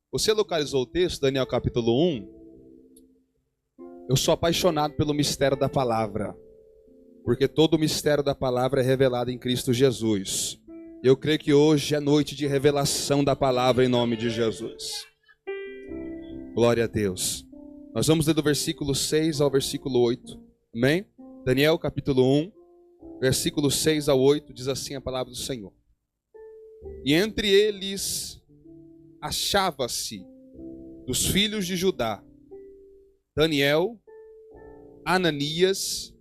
Você localizou o texto, Daniel capítulo 1? Eu sou apaixonado pelo mistério da palavra, porque todo o mistério da palavra é revelado em Cristo Jesus. Eu creio que hoje é noite de revelação da palavra em nome de Jesus. Glória a Deus. Nós vamos ler do versículo 6 ao versículo 8. Amém? Daniel capítulo 1, versículo 6 ao 8, diz assim a palavra do Senhor. E entre eles achava-se dos filhos de Judá Daniel, Ananias,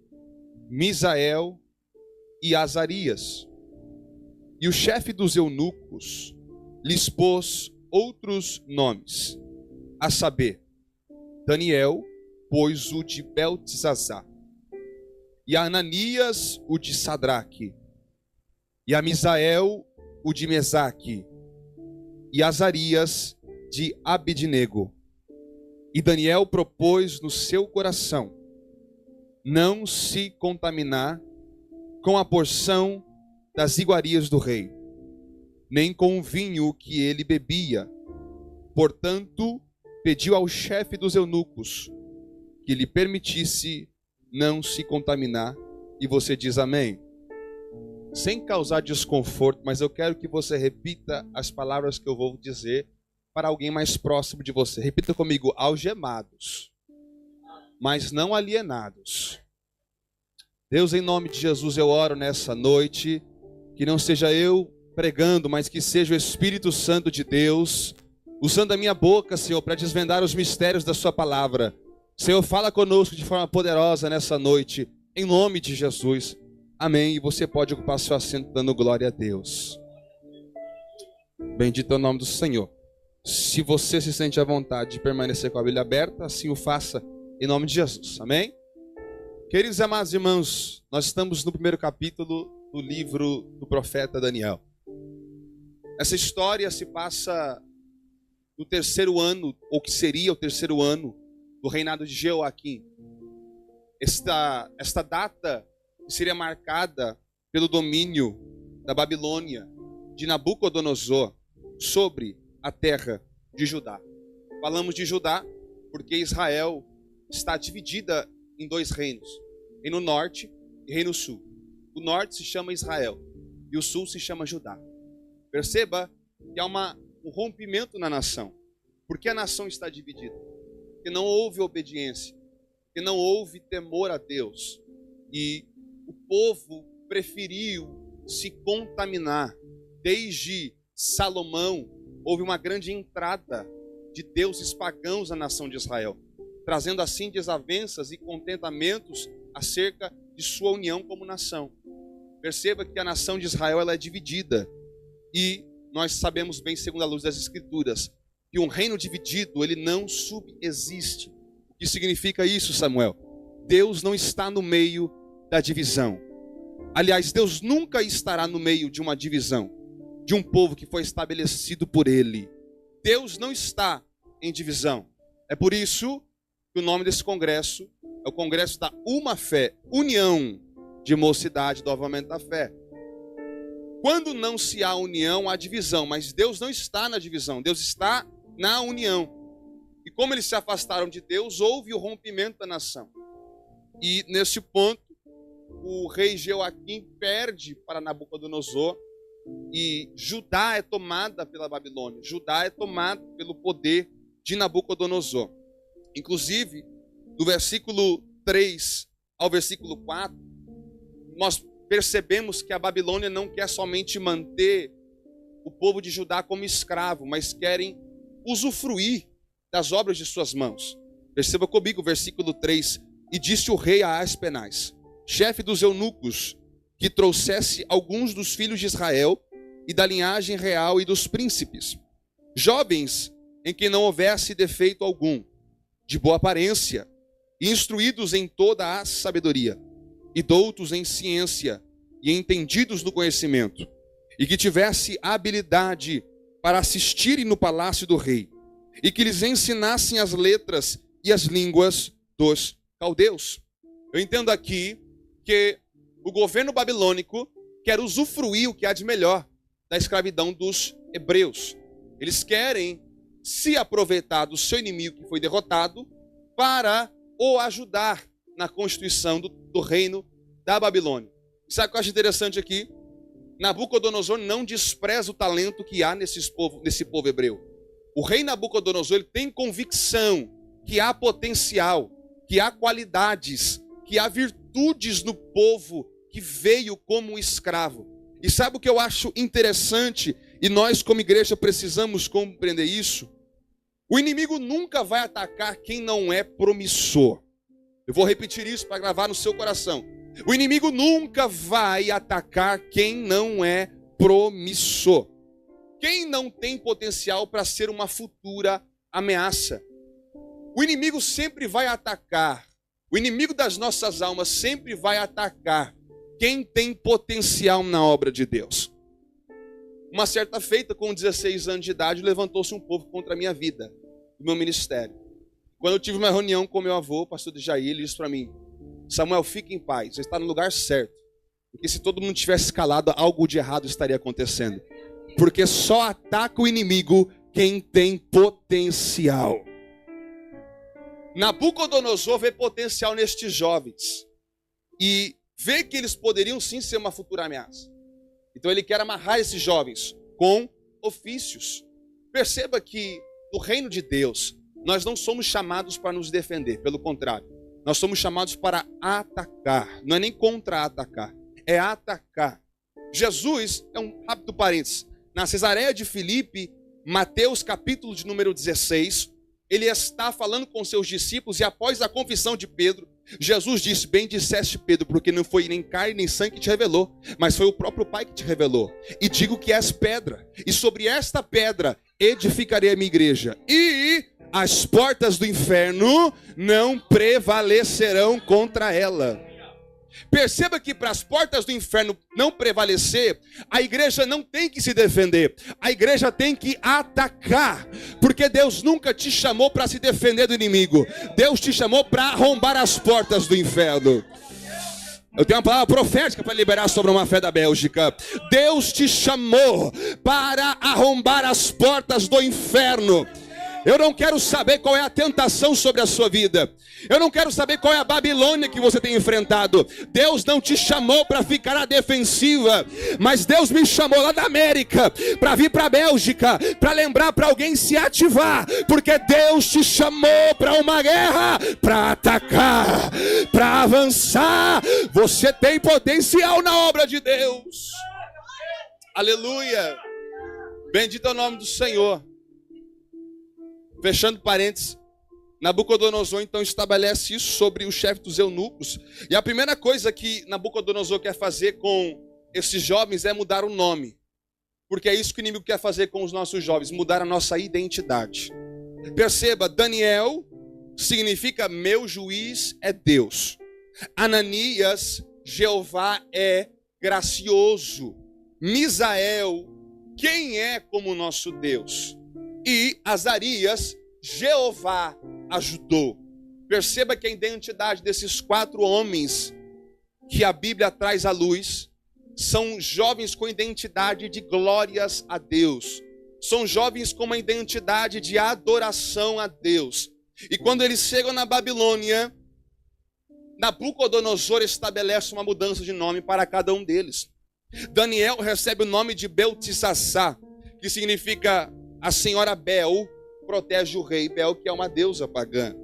Misael e Azarias. E o chefe dos eunucos lhes pôs outros nomes, a saber, Daniel pôs o de Beltesazar, e a Ananias o de Sadraque, e a Misael o de Mesaque, e Azarias de Abednego. E Daniel propôs no seu coração não se contaminar com a porção das iguarias do rei, nem com o vinho que ele bebia. Portanto, pediu ao chefe dos eunucos que lhe permitisse não se contaminar. E você diz amém? Sem causar desconforto, mas eu quero que você repita as palavras que eu vou dizer para alguém mais próximo de você. Repita comigo: algemados, mas não alienados. Deus, em nome de Jesus, eu oro nessa noite, que não seja eu pregando, mas que seja o Espírito Santo de Deus, usando a minha boca, Senhor, para desvendar os mistérios da sua palavra. Senhor, fala conosco de forma poderosa nessa noite, em nome de Jesus. Amém. E você pode ocupar seu assento dando glória a Deus. Bendito é o nome do Senhor. Se você se sente à vontade de permanecer com a Bíblia aberta, assim o faça, em nome de Jesus. Amém? Queridos e amados irmãos, nós estamos no primeiro capítulo do livro do profeta Daniel. Essa história se passa no terceiro ano, ou que seria o terceiro ano, do reinado de Jeoaquim. Esta data seria marcada pelo domínio da Babilônia, de Nabucodonosor, sobre a terra de Judá. Falamos de Judá porque Israel está dividida em dois reinos, reino norte e reino sul. O norte se chama Israel e o sul se chama Judá. Perceba que há um rompimento na nação. Por que a nação está dividida? Porque não houve obediência, porque não houve temor a Deus. E o povo preferiu se contaminar. Desde Salomão, houve uma grande entrada de deuses pagãos na nação de Israel, trazendo assim desavenças e contentamentos acerca de sua união como nação. Perceba que a nação de Israel ela é dividida. E nós sabemos bem, segundo a luz das Escrituras, que um reino dividido, ele não subexiste. O que significa isso, Samuel? Deus não está no meio da divisão. Aliás, Deus nunca estará no meio de uma divisão, de um povo que foi estabelecido por Ele. Deus não está em divisão. É por isso que o nome desse congresso é o Congresso da Uma Fé, União de Mocidade do Avivamento da Fé. Quando não se há união, há divisão, mas Deus não está na divisão, Deus está na união. E como eles se afastaram de Deus, houve o rompimento da nação. E nesse ponto, o rei Jeoaquim perde para Nabucodonosor e Judá é tomada pela Babilônia. Judá é tomada pelo poder de Nabucodonosor. Inclusive, do versículo 3 ao versículo 4, nós percebemos que a Babilônia não quer somente manter o povo de Judá como escravo, mas querem usufruir das obras de suas mãos. Perceba comigo o versículo 3. E disse o rei a Aspenaz, chefe dos eunucos, que trouxesse alguns dos filhos de Israel e da linhagem real e dos príncipes, jovens em que não houvesse defeito algum, de boa aparência, instruídos em toda a sabedoria, e doutos em ciência, e entendidos no conhecimento, e que tivesse habilidade para assistirem no palácio do rei, e que lhes ensinassem as letras e as línguas dos caldeus. Eu entendo aqui que o governo babilônico quer usufruir o que há de melhor da escravidão dos hebreus. Eles querem se aproveitar do seu inimigo que foi derrotado para o ajudar na constituição do reino da Babilônia. Sabe o que eu acho interessante aqui? Nabucodonosor não despreza o talento que há nesse povo hebreu. O rei Nabucodonosor, ele tem convicção que há potencial, que há qualidades, que há virtudes no povo que veio como escravo. E sabe o que eu acho interessante, e nós como igreja precisamos compreender isso? O inimigo nunca vai atacar quem não é promissor. Eu vou repetir isso para gravar no seu coração. O inimigo nunca vai atacar quem não é promissor. Quem não tem potencial para ser uma futura ameaça. O inimigo sempre vai atacar. O inimigo das nossas almas sempre vai atacar quem tem potencial na obra de Deus. Uma certa feita, com 16 anos de idade, levantou-se um povo contra a minha vida, o meu ministério. Quando eu tive uma reunião com meu avô, o pastor Jair, ele disse para mim: Samuel, fique em paz, você está no lugar certo. Porque se todo mundo tivesse calado, algo de errado estaria acontecendo. Porque só ataca o inimigo quem tem potencial. Nabucodonosor vê potencial nestes jovens. E vê que eles poderiam sim ser uma futura ameaça. Então ele quer amarrar esses jovens com ofícios. Perceba que no reino de Deus, nós não somos chamados para nos defender. Pelo contrário, nós somos chamados para atacar. Não é nem contra-atacar, é atacar. Jesus, é um rápido parênteses, na Cesareia de Filipe, Mateus capítulo de número 16, ele está falando com seus discípulos e após a confissão de Pedro, Jesus disse: bem disseste, Pedro, porque não foi nem carne nem sangue que te revelou, mas foi o próprio Pai que te revelou. E digo que és pedra, e sobre esta pedra edificarei a minha igreja, e as portas do inferno não prevalecerão contra ela. Perceba que para as portas do inferno não prevalecer, a igreja não tem que se defender, a igreja tem que atacar, porque Deus nunca te chamou para se defender do inimigo, Deus te chamou para arrombar as portas do inferno. Eu tenho uma palavra profética para liberar sobre uma fé da Bélgica. Deus te chamou para arrombar as portas do inferno. Eu não quero saber qual é a tentação sobre a sua vida. Eu não quero saber qual é a Babilônia que você tem enfrentado. Deus não te chamou para ficar à defensiva. Mas Deus me chamou lá da América para vir para a Bélgica, para lembrar para alguém se ativar. Porque Deus te chamou para uma guerra, para atacar, para avançar. Você tem potencial na obra de Deus. Aleluia. Bendito é o nome do Senhor. Fechando parênteses, Nabucodonosor então estabelece isso sobre o chefe dos eunucos. E a primeira coisa que Nabucodonosor quer fazer com esses jovens é mudar o nome. Porque é isso que o inimigo quer fazer com os nossos jovens, mudar a nossa identidade. Perceba, Daniel significa meu juiz é Deus. Ananias, Jeová é gracioso. Misael, quem é como nosso Deus? E Azarias, Jeová ajudou. Perceba que a identidade desses 4 homens que a Bíblia traz à luz são jovens com identidade de glórias a Deus. São jovens com uma identidade de adoração a Deus. E quando eles chegam na Babilônia, Nabucodonosor estabelece uma mudança de nome para cada um deles. Daniel recebe o nome de Beltesazar, que significa a senhora Bel protege o rei. Bel, que é uma deusa pagã.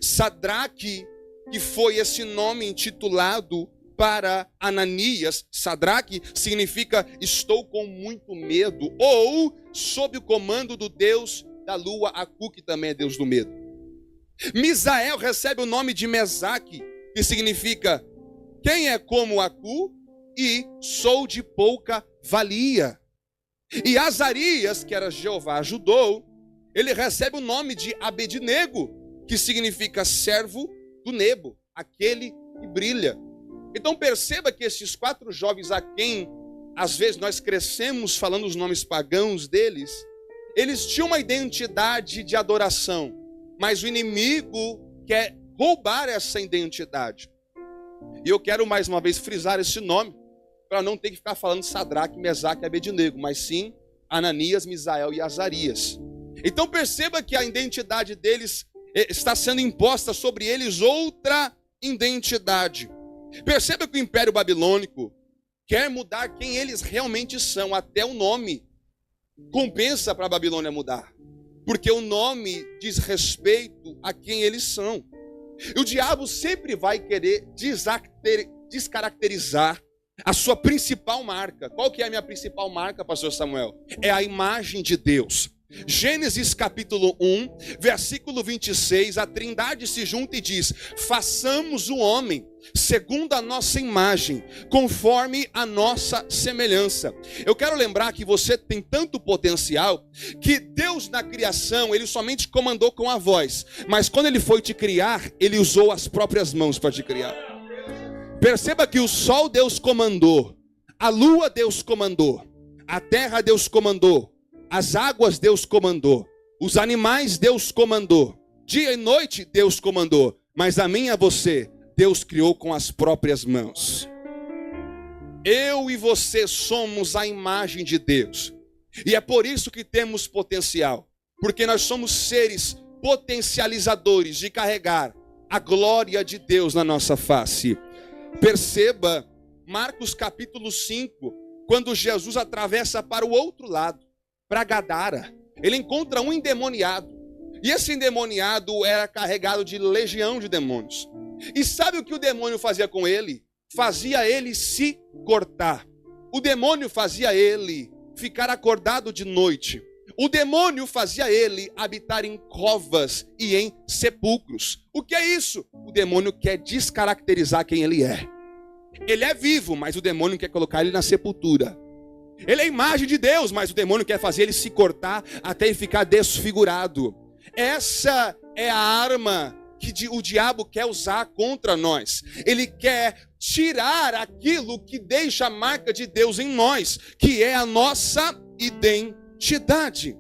Sadraque, que foi esse nome intitulado para Ananias. Sadraque significa estou com muito medo, ou sob o comando do Deus da lua, Acu, que também é Deus do medo. Misael recebe o nome de Mesaque, que significa quem é como Acu e sou de pouca valia. E Azarias, que era Jeová ajudou, ele recebe o nome de Abednego, que significa servo do Nebo, aquele que brilha. Então perceba que esses 4 jovens a quem às vezes nós crescemos falando os nomes pagãos deles, eles tinham uma identidade de adoração, mas o inimigo quer roubar essa identidade. E eu quero mais uma vez frisar esse nome, para não ter que ficar falando Sadraque, Mesaque e Abednego, mas sim Ananias, Misael e Azarias. Então perceba que a identidade deles está sendo imposta sobre eles outra identidade. Perceba que o Império Babilônico quer mudar quem eles realmente são, até o nome. Compensa para a Babilônia mudar, porque o nome diz respeito a quem eles são. E o diabo sempre vai querer descaracterizar a sua principal marca. Qual que é a minha principal marca, pastor Samuel? É a imagem de Deus. Gênesis capítulo 1, versículo 26, a Trindade se junta e diz: façamos o homem segundo a nossa imagem, conforme a nossa semelhança. Eu quero lembrar que você tem tanto potencial, que Deus na criação, Ele somente comandou com a voz, mas quando Ele foi te criar, Ele usou as próprias mãos para te criar. Perceba que o sol Deus comandou, a lua Deus comandou, a terra Deus comandou, as águas Deus comandou, os animais Deus comandou, dia e noite Deus comandou, mas a mim e a você, Deus criou com as próprias mãos. Eu e você somos a imagem de Deus, e é por isso que temos potencial, porque nós somos seres potencializadores de carregar a glória de Deus na nossa face. Perceba Marcos capítulo 5, quando Jesus atravessa para o outro lado, para Gadara, ele encontra um endemoniado, e esse endemoniado era carregado de legião de demônios. E sabe o que o demônio fazia com ele? Fazia ele se cortar. O demônio fazia ele ficar acordado de noite. O demônio fazia ele habitar em covas e em sepulcros. O que é isso? O demônio quer descaracterizar quem ele é. Ele é vivo, mas o demônio quer colocar ele na sepultura. Ele é a imagem de Deus, mas o demônio quer fazer ele se cortar até ele ficar desfigurado. Essa é a arma que o diabo quer usar contra nós. Ele quer tirar aquilo que deixa a marca de Deus em nós, que é a nossa identidade.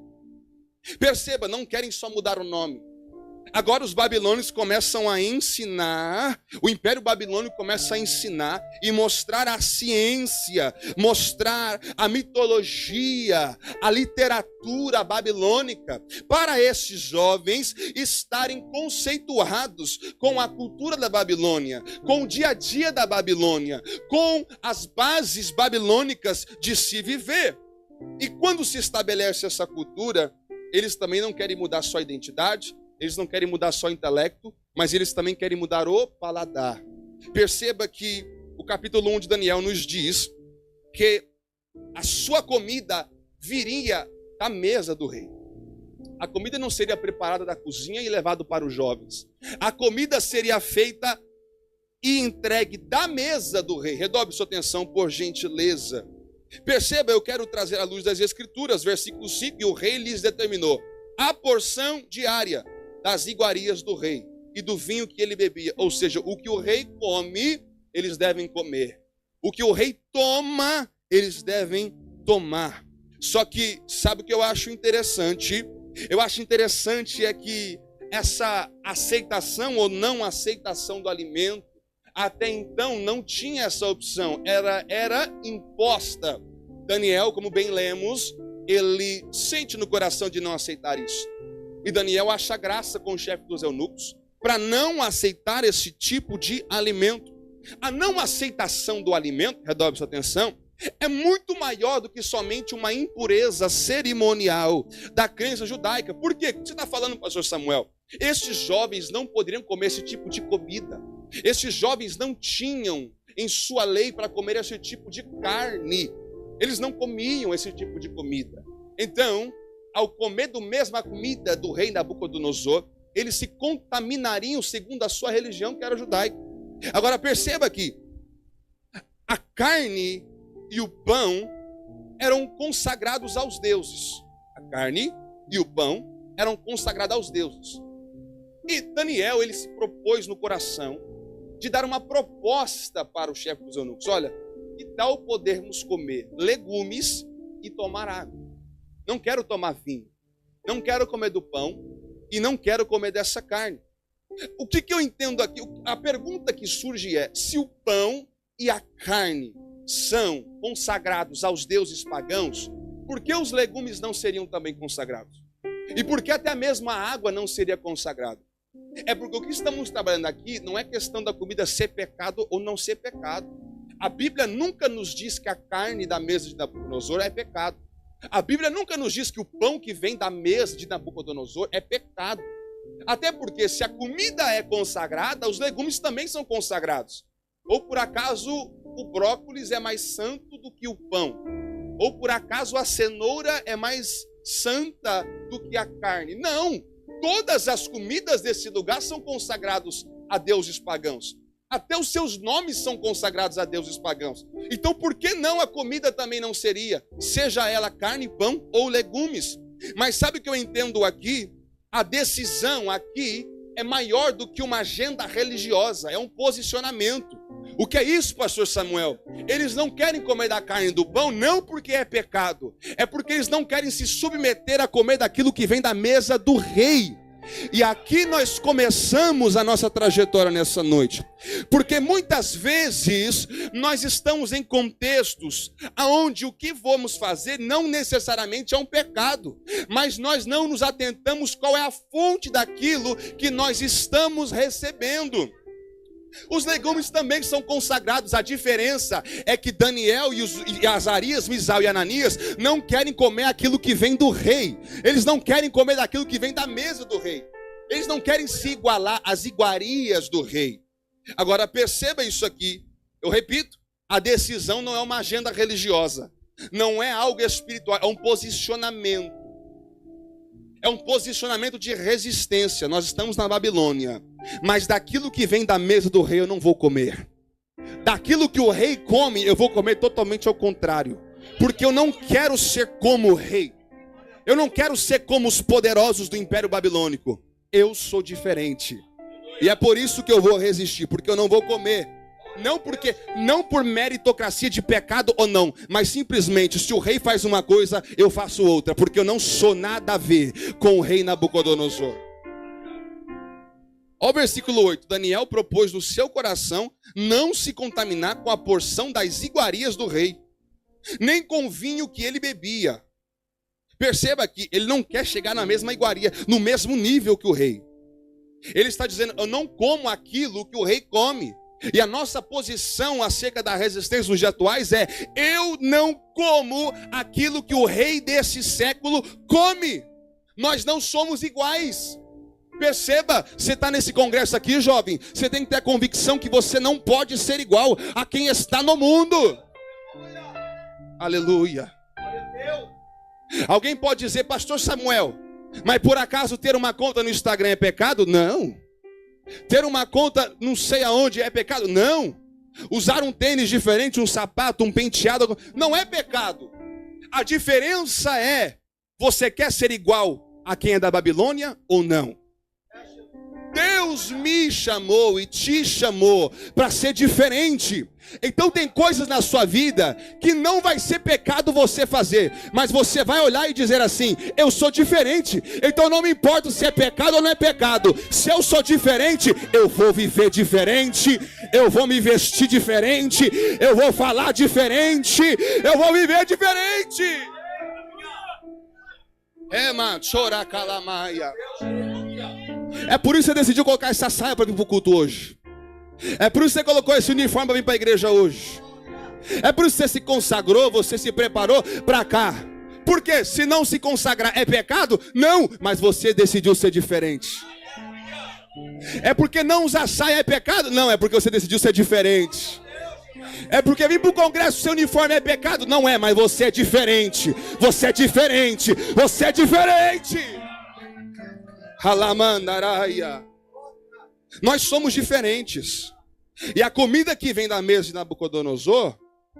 Perceba, não querem só mudar o nome. Agora os babilônios começam a ensinar, o Império Babilônico começa a ensinar e mostrar a ciência, mostrar a mitologia, a literatura babilônica, para esses jovens estarem conceituados com a cultura da Babilônia, com o dia a dia da Babilônia, com as bases babilônicas de se viver. E quando se estabelece essa cultura, eles também não querem mudar só a identidade, eles não querem mudar só o intelecto, mas eles também querem mudar o paladar. Perceba que o capítulo 1 de Daniel nos diz que a sua comida viria da mesa do rei. A comida não seria preparada da cozinha e levada para os jovens. A comida seria feita e entregue da mesa do rei. Redobre sua atenção, por gentileza. Perceba, eu quero trazer à luz das Escrituras, versículo 5, e o rei lhes determinou a porção diária das iguarias do rei e do vinho que ele bebia. Ou seja, o que o rei come, eles devem comer. O que o rei toma, eles devem tomar. Só que, sabe o que eu acho interessante? Eu acho interessante é que essa aceitação ou não aceitação do alimento, até então não tinha essa opção, era imposta. Daniel, como bem lemos, ele sente no coração de não aceitar isso. E Daniel acha graça com o chefe dos eunucos para não aceitar esse tipo de alimento. A não aceitação do alimento, redobre sua atenção, é muito maior do que somente uma impureza cerimonial da crença judaica. Por quê? O que você está falando, pastor Samuel? Estes jovens não poderiam comer esse tipo de comida. Estes jovens não tinham em sua lei para comer esse tipo de carne. Eles não comiam esse tipo de comida. Então, ao comer da mesma comida do rei Nabucodonosor, eles se contaminariam segundo a sua religião, que era judaica. Agora perceba que a carne e o pão eram consagrados aos deuses. A carne e o pão eram consagrados aos deuses. E Daniel, ele se propôs no coração de dar uma proposta para o chefe dos eunucos. Olha, que tal podermos comer legumes e tomar água? Não quero tomar vinho, não quero comer do pão e não quero comer dessa carne. O que eu entendo aqui? A pergunta que surge é, se o pão e a carne são consagrados aos deuses pagãos, por que os legumes não seriam também consagrados? E por que até mesmo a água não seria consagrada? É porque o que estamos trabalhando aqui não é questão da comida ser pecado ou não ser pecado. A Bíblia nunca nos diz que a carne da mesa de Nabucodonosor é pecado. A Bíblia nunca nos diz que o pão que vem da mesa de Nabucodonosor é pecado. Até porque se a comida é consagrada, os legumes também são consagrados. Ou por acaso o brócolis é mais santo do que o pão? Ou por acaso a cenoura é mais santa do que a carne? Não! Todas as comidas desse lugar são consagrados a deuses pagãos. Até os seus nomes são consagrados a deuses pagãos. Então por que não a comida também não seria? Seja ela carne, pão ou legumes. Mas sabe o que eu entendo aqui? A decisão aqui é maior do que uma agenda religiosa, é um posicionamento. O que é isso, pastor Samuel? Eles não querem comer da carne e do pão, não porque é pecado, é porque eles não querem se submeter a comer daquilo que vem da mesa do rei. E aqui nós começamos a nossa trajetória nessa noite, porque muitas vezes nós estamos em contextos onde o que vamos fazer não necessariamente é um pecado, mas nós não nos atentamos qual é a fonte daquilo que nós estamos recebendo. Os legumes também são consagrados. A diferença é que Daniel e Azarias, Misael e Ananias não querem comer aquilo que vem do rei. Eles não querem comer daquilo que vem da mesa do rei. Eles não querem se igualar às iguarias do rei. Agora perceba isso aqui. Eu repito, a decisão não é uma agenda religiosa. Não é algo espiritual, é um posicionamento. É um posicionamento de resistência. Nós estamos na Babilônia, mas daquilo que vem da mesa do rei eu não vou comer. Daquilo que o rei come, eu vou comer totalmente ao contrário. Porque eu não quero ser como o rei. Eu não quero ser como os poderosos do Império Babilônico. Eu sou diferente. E é por isso que eu vou resistir, porque eu não vou comer. Não por meritocracia de pecado ou não, mas simplesmente se o rei faz uma coisa, eu faço outra, porque eu não sou nada a ver com o rei Nabucodonosor. Ó, versículo 8, Daniel propôs no seu coração não se contaminar com a porção das iguarias do rei, nem com o vinho que ele bebia. Perceba que ele não quer chegar na mesma iguaria, no mesmo nível que o rei. Ele está dizendo, eu não como aquilo que o rei come. E a nossa posição acerca da resistência nos dias atuais é: eu não como aquilo que o rei desse século come. Nós não somos iguais. Perceba, você está nesse congresso aqui, jovem, você tem que ter a convicção que você não pode ser igual a quem está no mundo. Aleluia. Alguém pode dizer, pastor Samuel, mas por acaso ter uma conta no Instagram é pecado? Não. Ter uma conta não sei aonde é pecado? Não. Usar um tênis diferente, um sapato, um penteado, não é pecado. A diferença é, você quer ser igual a quem é da Babilônia ou não? Deus me chamou e te chamou para ser diferente. Então tem coisas na sua vida que não vai ser pecado você fazer, mas você vai olhar e dizer assim, eu sou diferente, então não me importa se é pecado ou não é pecado. Se eu sou diferente, eu vou viver diferente, eu vou me vestir diferente, eu vou falar diferente, eu vou viver diferente. É por isso que você decidiu colocar essa saia para vir para o culto hoje. É por isso que você colocou esse uniforme para vir para a igreja hoje. É por isso que você se consagrou, você se preparou para cá. Porque se não se consagrar é pecado? Não, mas você decidiu ser diferente. É porque não usar saia é pecado? Não, é porque você decidiu ser diferente. É porque vir para o congresso seu uniforme é pecado? Não é, mas você é diferente. Você é diferente. Você é diferente. Halamandaraia. Nós somos diferentes. E a comida que vem da mesa de Nabucodonosor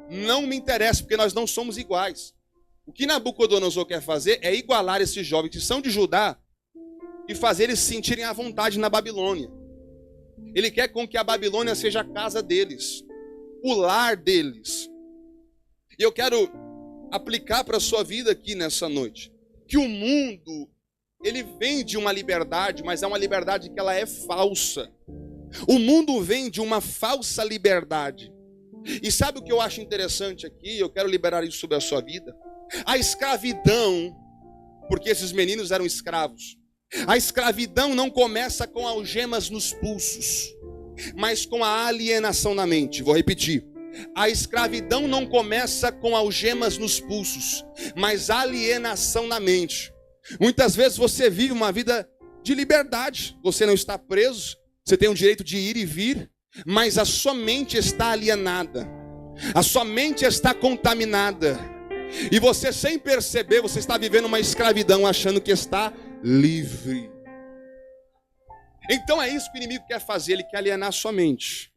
não me interessa, porque nós não somos iguais. O que Nabucodonosor quer fazer é igualar esses jovens que são de Judá e fazer eles se sentirem à vontade na Babilônia. Ele quer com que a Babilônia seja a casa deles, o lar deles. E eu quero aplicar para a sua vida aqui nessa noite, que o mundo, ele vende uma liberdade, mas é uma liberdade que ela é falsa. O mundo vende uma falsa liberdade. E sabe o que eu acho interessante aqui? Eu quero liberar isso sobre a sua vida. A escravidão porque esses meninos eram escravos. A escravidão não começa com algemas nos pulsos, mas com a alienação na mente. Vou repetir. A escravidão não começa com algemas nos pulsos, mas alienação na mente. Muitas vezes você vive uma vida de liberdade. Você não está preso, você tem o direito de ir e vir, mas a sua mente está alienada. A sua mente está contaminada. E você, sem perceber, você está vivendo uma escravidão, achando que está livre. Então é isso que o inimigo quer fazer. Ele quer alienar a sua mente.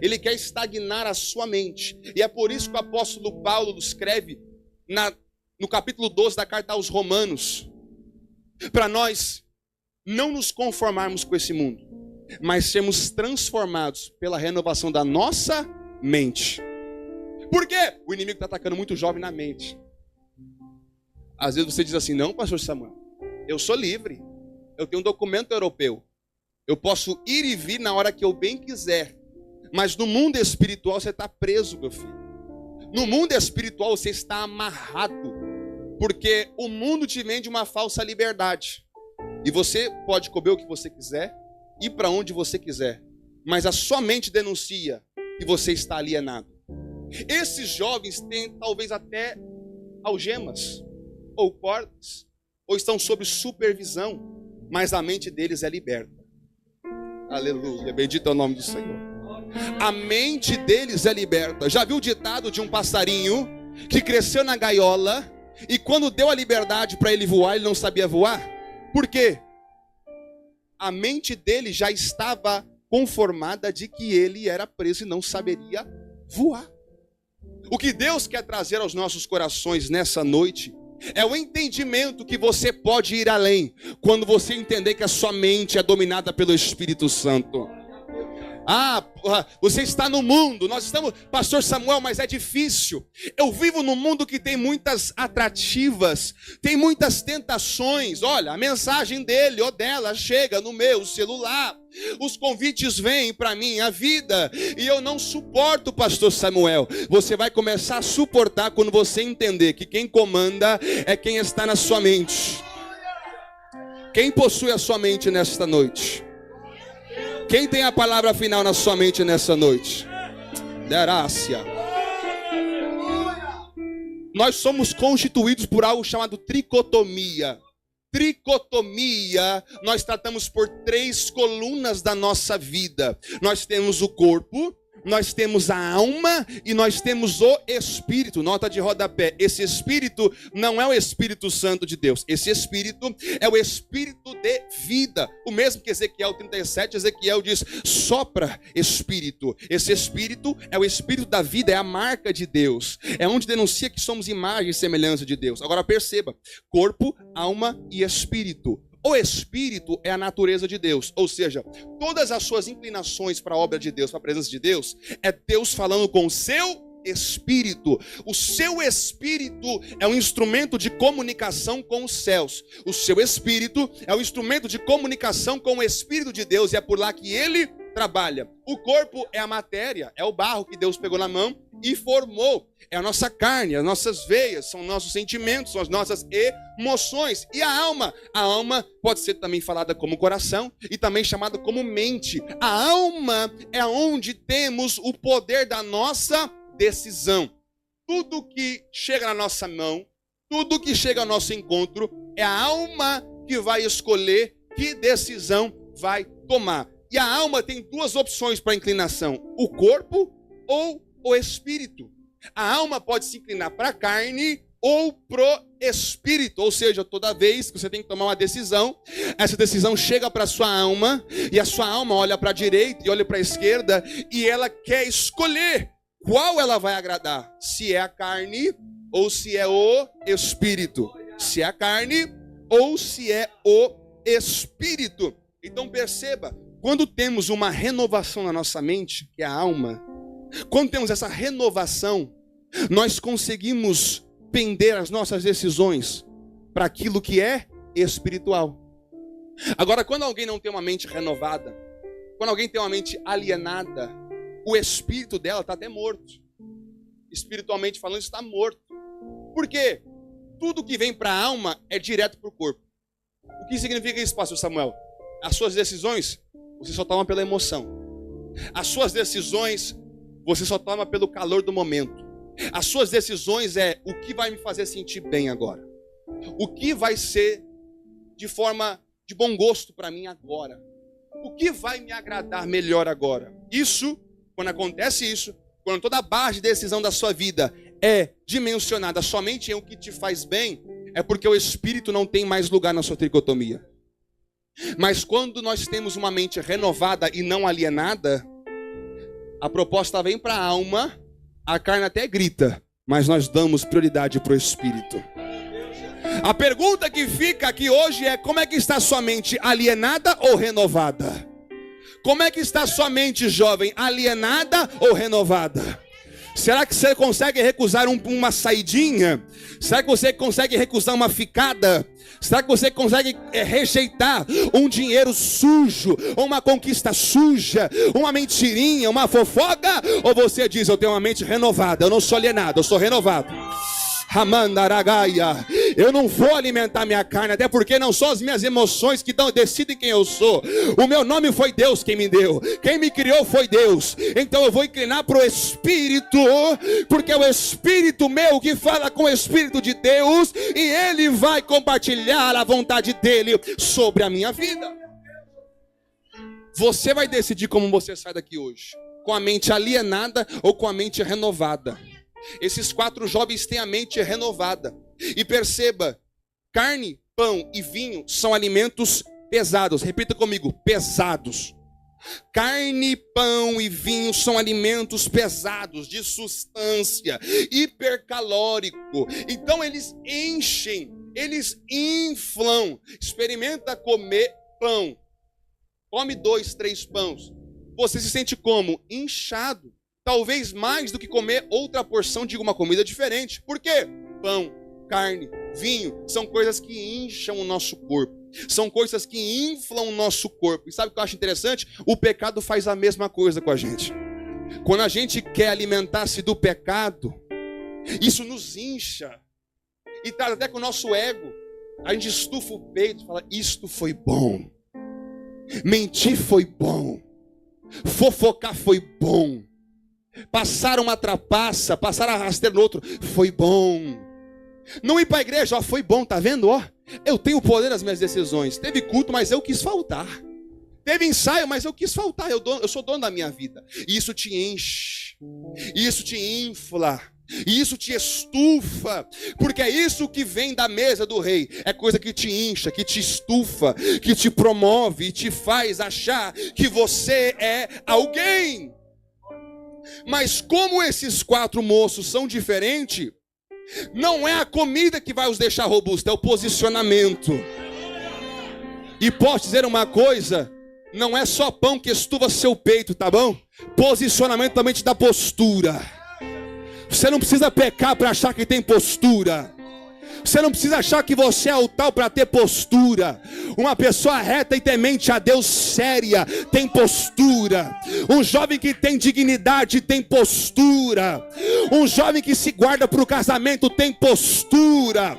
Ele quer estagnar a sua mente. E é por isso que o apóstolo Paulo escreve no capítulo 12 da carta aos Romanos, para nós não nos conformarmos com esse mundo, mas sermos transformados pela renovação da nossa mente. Por quê? O inimigo está atacando muito jovem na mente. Às vezes você diz assim: não, pastor Samuel, eu sou livre, eu tenho um documento europeu, eu posso ir e vir na hora que eu bem quiser. Mas no mundo espiritual você está preso, meu filho. No mundo espiritual você está amarrado, porque o mundo te vende uma falsa liberdade. E você pode comer o que você quiser, ir para onde você quiser, mas a sua mente denuncia que você está alienado. Esses jovens têm talvez até algemas, ou cordas, ou estão sob supervisão, mas a mente deles é liberta. Aleluia, bendito é o nome do Senhor. A mente deles é liberta. Já viu o ditado de um passarinho que cresceu na gaiola e quando deu a liberdade para ele voar, ele não sabia voar? Por quê? A mente dele já estava conformada de que ele era preso e não saberia voar. O que Deus quer trazer aos nossos corações nessa noite é o entendimento que você pode ir além, quando você entender que a sua mente é dominada pelo Espírito Santo. Você está no mundo, nós estamos, pastor Samuel, mas é difícil. Eu vivo num mundo que tem muitas atrativas, tem muitas tentações. Olha, a mensagem dele ou dela chega no meu celular, os convites vêm para mim, a vida, e eu não suporto, pastor Samuel. Você vai começar a suportar quando você entender que quem comanda é quem está na sua mente. Quem possui a sua mente nesta noite? Quem tem a palavra final na sua mente nessa noite? Derácia. Nós somos constituídos por algo chamado tricotomia. Tricotomia, nós tratamos por 3 colunas da nossa vida. Nós temos o corpo, nós temos a alma e nós temos o Espírito. Nota de rodapé: esse Espírito não é o Espírito Santo de Deus. Esse Espírito é o Espírito de vida. O mesmo que Ezequiel 37, Ezequiel diz: sopra Espírito. Esse Espírito é o Espírito da vida, é a marca de Deus. É onde denuncia que somos imagem e semelhança de Deus. Agora perceba: corpo, alma e Espírito. O Espírito é a natureza de Deus, ou seja, todas as suas inclinações para a obra de Deus, para a presença de Deus, é Deus falando com o seu Espírito. O seu Espírito é um instrumento de comunicação com os céus. O seu Espírito é um instrumento de comunicação com o Espírito de Deus e é por lá que ele trabalha. O corpo é a matéria, é o barro que Deus pegou na mão e formou. É a nossa carne, as nossas veias, são nossos sentimentos, são as nossas emoções. E a alma pode ser também falada como coração e também chamada como mente. A alma é onde temos o poder da nossa decisão. Tudo que chega na nossa mão, tudo que chega ao nosso encontro, é a alma que vai escolher que decisão vai tomar. E a alma tem 2 opções para inclinação: o corpo ou o espírito. A alma pode se inclinar para a carne ou pro espírito, ou seja, toda vez que você tem que tomar uma decisão, essa decisão chega para a sua alma, e a sua alma olha para a direita e olha para a esquerda, e ela quer escolher qual ela vai agradar, se é a carne ou se é o espírito, se é a carne ou se é o espírito. Então perceba, quando temos uma renovação na nossa mente, que é a alma, quando temos essa renovação, nós conseguimos pender as nossas decisões para aquilo que é espiritual. Agora, quando alguém não tem uma mente renovada, quando alguém tem uma mente alienada, o espírito dela está até morto. Espiritualmente falando, está morto. Por quê? tudo que vem para a alma é direto para o corpo. O que significa isso, pastor Samuel? As suas decisões, você só toma pela emoção. As suas decisões, você só toma pelo calor do momento. As suas decisões é o que vai me fazer sentir bem agora. O que vai ser de forma de bom gosto para mim agora. O que vai me agradar melhor agora. Isso, quando acontece isso, quando toda a base de decisão da sua vida é dimensionada somente em o que te faz bem, é porque o espírito não tem mais lugar na sua tricotomia. Mas quando nós temos uma mente renovada e não alienada, a proposta vem para a alma, a carne até grita, mas nós damos prioridade para o espírito. A pergunta que fica aqui hoje é: como é que está sua mente, alienada ou renovada? Como é que está sua mente, jovem, alienada ou renovada? Será que você consegue recusar uma saidinha? Será que você consegue recusar uma ficada? Será que você consegue rejeitar um dinheiro sujo, ou uma conquista suja, uma mentirinha, uma fofoca? Ou você diz: eu tenho uma mente renovada, eu não sou alienado, eu sou renovado. Ramandaragaia, eu não vou alimentar minha carne, até porque não são as minhas emoções que decidem quem eu sou. O meu nome foi Deus quem me deu, quem me criou foi Deus. Então eu vou inclinar para o Espírito, porque é o Espírito meu que fala com o Espírito de Deus, e Ele vai compartilhar a vontade dEle sobre a minha vida. Você vai decidir como você sai daqui hoje, com a mente alienada ou com a mente renovada. Esses 4 jovens têm a mente renovada. E perceba, carne, pão e vinho são alimentos pesados. Repita comigo: pesados. Carne, pão e vinho são alimentos pesados, de substância, hipercalórico. Então eles enchem, eles inflam. Experimenta comer pão. Come 2, 3 pães. Você se sente como? Inchado. Talvez mais do que comer outra porção de uma comida diferente. Por quê? Pão, carne, vinho são coisas que incham o nosso corpo. São coisas que inflam o nosso corpo. E sabe o que eu acho interessante? O pecado faz a mesma coisa com a gente. Quando a gente quer alimentar-se do pecado, isso nos incha. E tá até com o nosso ego. A gente estufa o peito e fala: isto foi bom. Mentir foi bom. Fofocar foi bom. Passar uma trapaça, passar a rasteira no outro, foi bom. Não ir para a igreja, ó, foi bom, tá vendo? Ó, eu tenho o poder das minhas decisões. Teve culto, mas eu quis faltar. Teve ensaio, mas eu quis faltar. Eu sou dono da minha vida. E isso te enche, isso te infla, e isso te estufa, porque é isso que vem da mesa do rei. É coisa que te incha, que te estufa, que te promove e te faz achar que você é alguém. Mas como esses 4 moços são diferentes, não é a comida que vai os deixar robustos, é o posicionamento. E posso dizer uma coisa: não é só pão que estufa seu peito, tá bom? Posicionamento também te dá postura. Você não precisa pecar para achar que tem postura. Você não precisa achar que você é o tal para ter postura. Uma pessoa reta e temente a Deus, séria, tem postura. Um jovem que tem dignidade tem postura. Um jovem que se guarda para o casamento tem postura.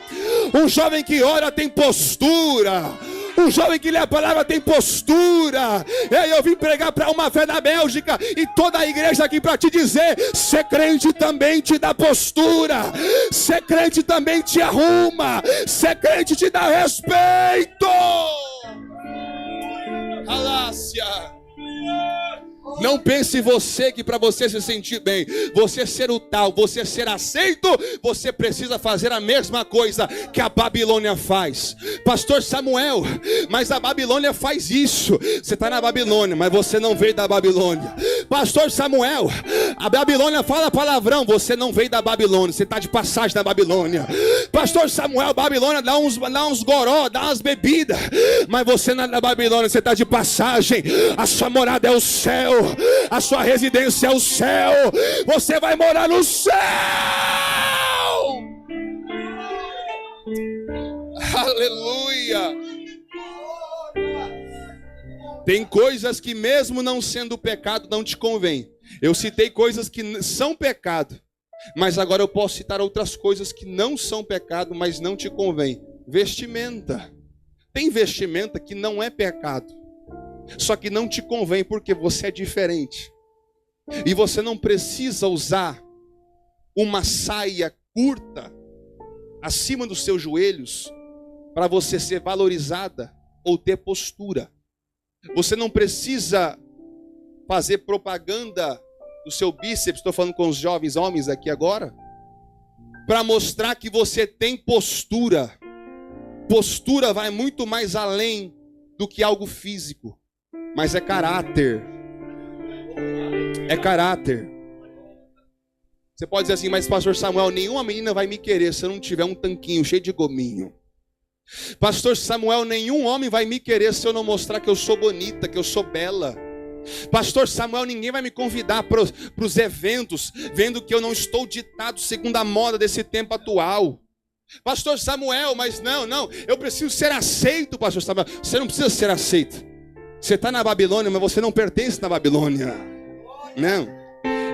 Um jovem que ora tem postura. Um jovem que lê a palavra tem postura. Eu vim pregar para uma fé da Bélgica e toda a igreja aqui para te dizer: ser crente também te dá postura. Ser crente também te arruma. Ser crente te dá respeito. Alácia. Não pense você que para você se sentir bem, você ser o tal, você ser aceito, você precisa fazer a mesma coisa que a Babilônia faz. Pastor Samuel, mas a Babilônia faz isso. Você está na Babilônia, mas você não veio da Babilônia. Pastor Samuel, a Babilônia fala palavrão, você não veio da Babilônia, você está de passagem na Babilônia. Pastor Samuel, a Babilônia dá uns goró, dá umas bebidas, mas você não é da Babilônia, você está de passagem. A sua morada é o céu. A sua residência é o céu. Você vai morar no céu. Aleluia. Tem coisas que mesmo não sendo pecado não te convém. Eu citei coisas que são pecado, Mas agora eu posso citar outras coisas que não são pecado, mas não te convém. Vestimenta. Tem vestimenta que não é pecado, só que não te convém porque você é diferente. E você não precisa usar uma saia curta acima dos seus joelhos para você ser valorizada ou ter postura. Você não precisa fazer propaganda do seu bíceps, estou falando com os jovens homens aqui agora, para mostrar que você tem postura. Postura vai muito mais além do que algo físico, mas é caráter. É caráter. Você pode dizer assim, mas pastor Samuel, nenhuma menina vai me querer se eu não tiver um tanquinho cheio de gominho. Pastor Samuel, nenhum homem vai me querer se eu não mostrar que eu sou bonita, que eu sou bela. Pastor Samuel, ninguém vai me convidar para os eventos, vendo que eu não estou ditado segundo a moda desse tempo atual. Pastor Samuel, mas não, eu preciso ser aceito, pastor Samuel. Você não precisa ser aceito. Você está na Babilônia, mas você não pertence na Babilônia. Não.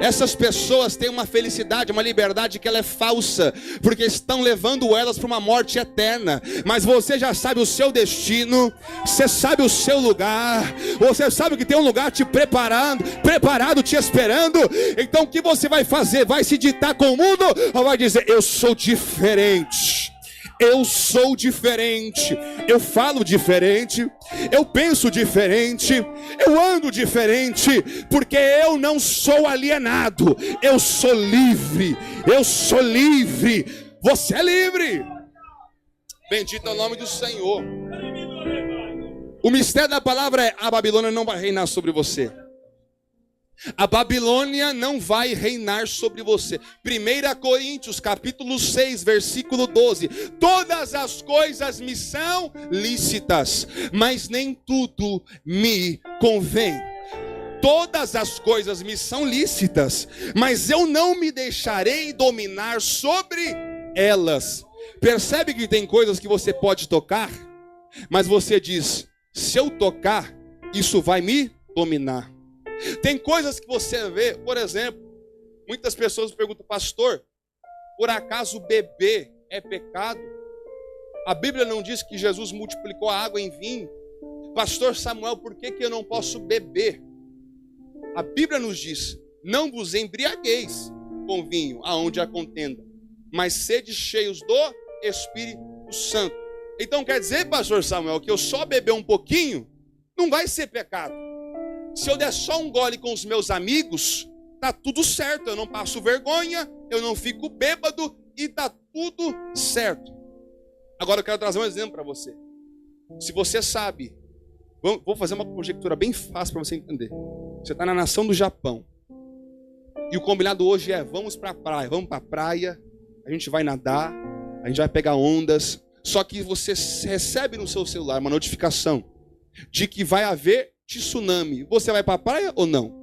Essas pessoas têm uma felicidade, uma liberdade que ela é falsa, porque estão levando elas para uma morte eterna. Mas você já sabe o seu destino, você sabe o seu lugar, você sabe que tem um lugar te preparado, te esperando. Então o que você vai fazer? Vai se ditar com o mundo ou vai dizer, eu sou diferente? Eu sou diferente, eu falo diferente, eu penso diferente, eu ando diferente, porque eu não sou alienado, eu sou livre, você é livre. Bendito é o nome do Senhor. O mistério da palavra é, a Babilônia não vai reinar sobre você. A Babilônia não vai reinar sobre você. 1 Coríntios capítulo 6, versículo 12. Todas as coisas me são lícitas, mas nem tudo me convém. Todas as coisas me são lícitas, mas eu não me deixarei dominar sobre elas. Percebe que tem coisas que você pode tocar, mas você diz, se eu tocar, isso vai me dominar. Tem coisas que você vê, por exemplo, muitas pessoas perguntam, pastor, por acaso beber é pecado? A Bíblia não diz que Jesus multiplicou a água em vinho? Pastor Samuel, por que eu não posso beber? A Bíblia nos diz, não vos embriagueis com vinho, aonde há contenda, mas sede cheios do Espírito Santo. Então quer dizer, pastor Samuel, que eu só beber um pouquinho, não vai ser pecado. Se eu der só um gole com os meus amigos, tá tudo certo, eu não passo vergonha, eu não fico bêbado e tá tudo certo. Agora eu quero trazer um exemplo para você. Se você sabe, vou fazer uma conjectura bem fácil para você entender. Você está na nação do Japão e o combinado hoje é, vamos para a praia, a gente vai nadar, a gente vai pegar ondas, só que você recebe no seu celular uma notificação de que vai haver tsunami. Você vai para a praia ou não?